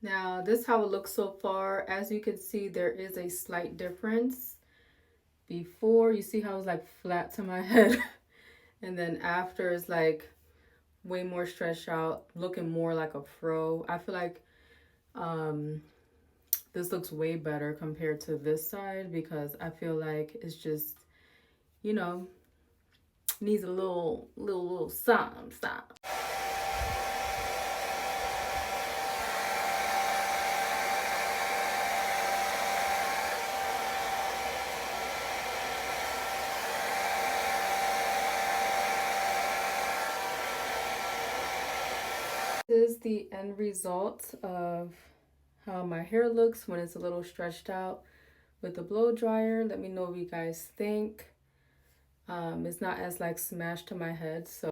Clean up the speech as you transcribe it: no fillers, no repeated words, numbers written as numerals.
Now this is how it looks so far. As you can see, there is a slight difference. Before, you see how it's like flat to my head, and then after it's like way more stretched out, looking more like a fro. I feel like um this looks way better compared to this side because I feel like it's just, you know, needs a little something. This is the end result of how my hair looks when it's a little stretched out with the blow dryer. Let me know what you guys think. It's not as like smashed to my head, so